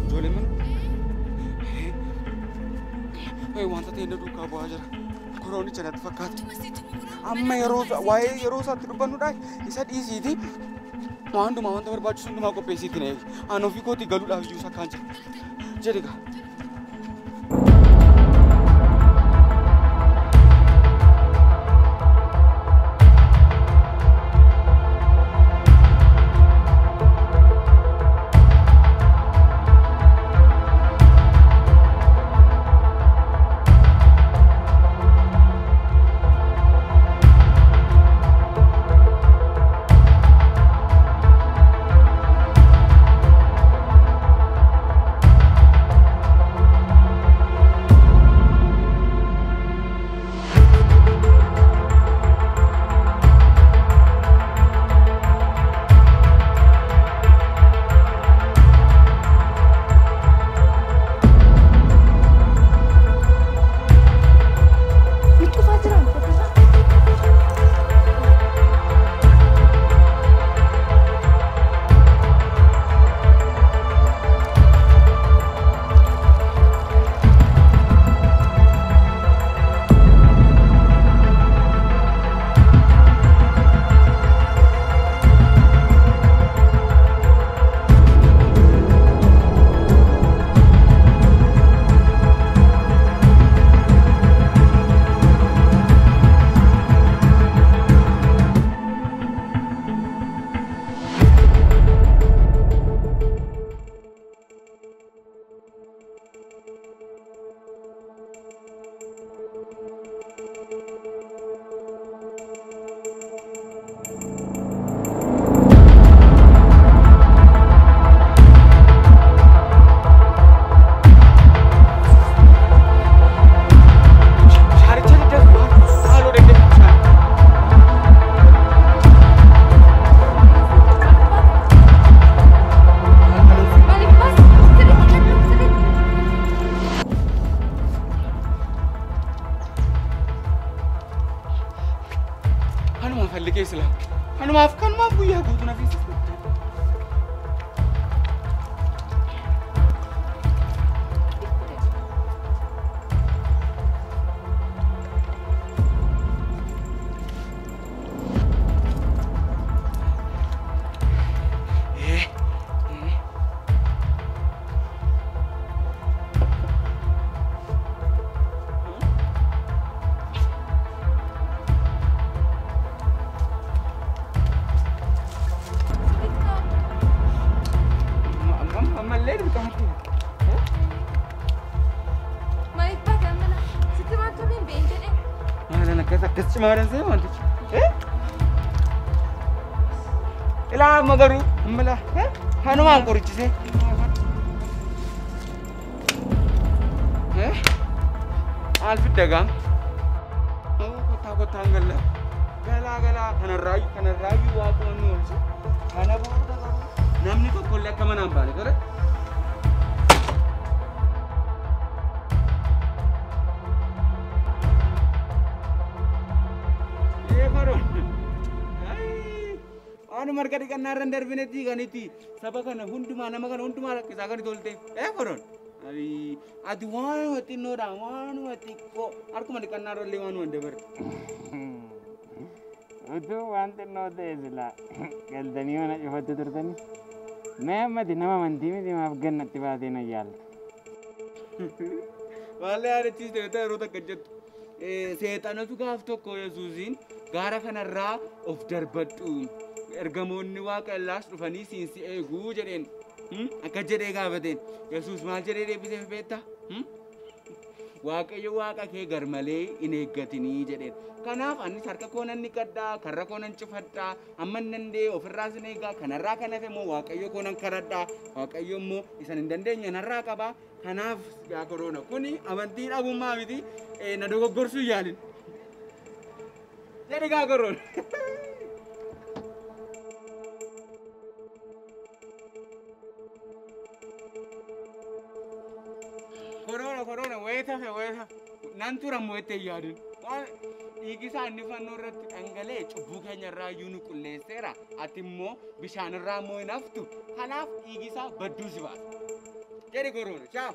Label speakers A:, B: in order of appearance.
A: Ijoollee mana. Wanta ta'e inni duukaa bu'aa jira. Koroonicha natti fakkaata. Amma waa'ee yeroo isaatti dubbannuudha. Isa dhiisiiti. Waanuma wanta barbaachisu hundumaa qopheessiitti na eegi. Ani ofii kootii galuudhaaf iyyuu isa kaan jira. Jedhi gaa. Kanumaaf guyyaa guutuu na fiisisa. Kemarin saya mantu, Ilah magaru, amla, hanu mang korich se, alfit dagang, kota anggal, gala, kana rayu aku anu se, kana baru dagang, namni ko kolle kama nam bale, kore. Anu marga di kanan render bineti ganiti, sabakana hunduma nama kan hunduma kisah kan ditolte, koron. Abi aduan hati no rawan hati ko, aku mandi kanan rolle wanu ande ber. Itu wante no desla, keldani mana coba tuturtani. Madi nama mandi Afgan nanti bahasa yal. Wale ada cis itu rota kerja. Setan itu kafto ko Yesusin, gara kana ra of darbatu. Ergamoonni waaqa laas dhufanii siinsi eeguu jedheen akka jedhee gaafateen Yesuus maal jedhee deebisee beektaa waaqayyo waaqa kee garmalee hin eeggatinii jedheen kanaaf anis harka koo nan niqadhaa karra koo nan cufadhaa amma dandee ofirraas hin eegaa kanarraa kan hafe immoo waaqayyo koo nan kadhadhaa waaqayyo immoo isan hin dandeenye narraa qabaa kanaaf yaa koroona kuni amantii dhabummaa miti na dogoggorsuu yaalin jedhi gaa koroona. Corona, wait a Nantura moete yadin. Igisa and Nifanora Angale, Bukanya Yunukulesera, Atimo, Bishana Ramo enough to Hanaf Igisa, but Duziva. jedhi goroon ciao.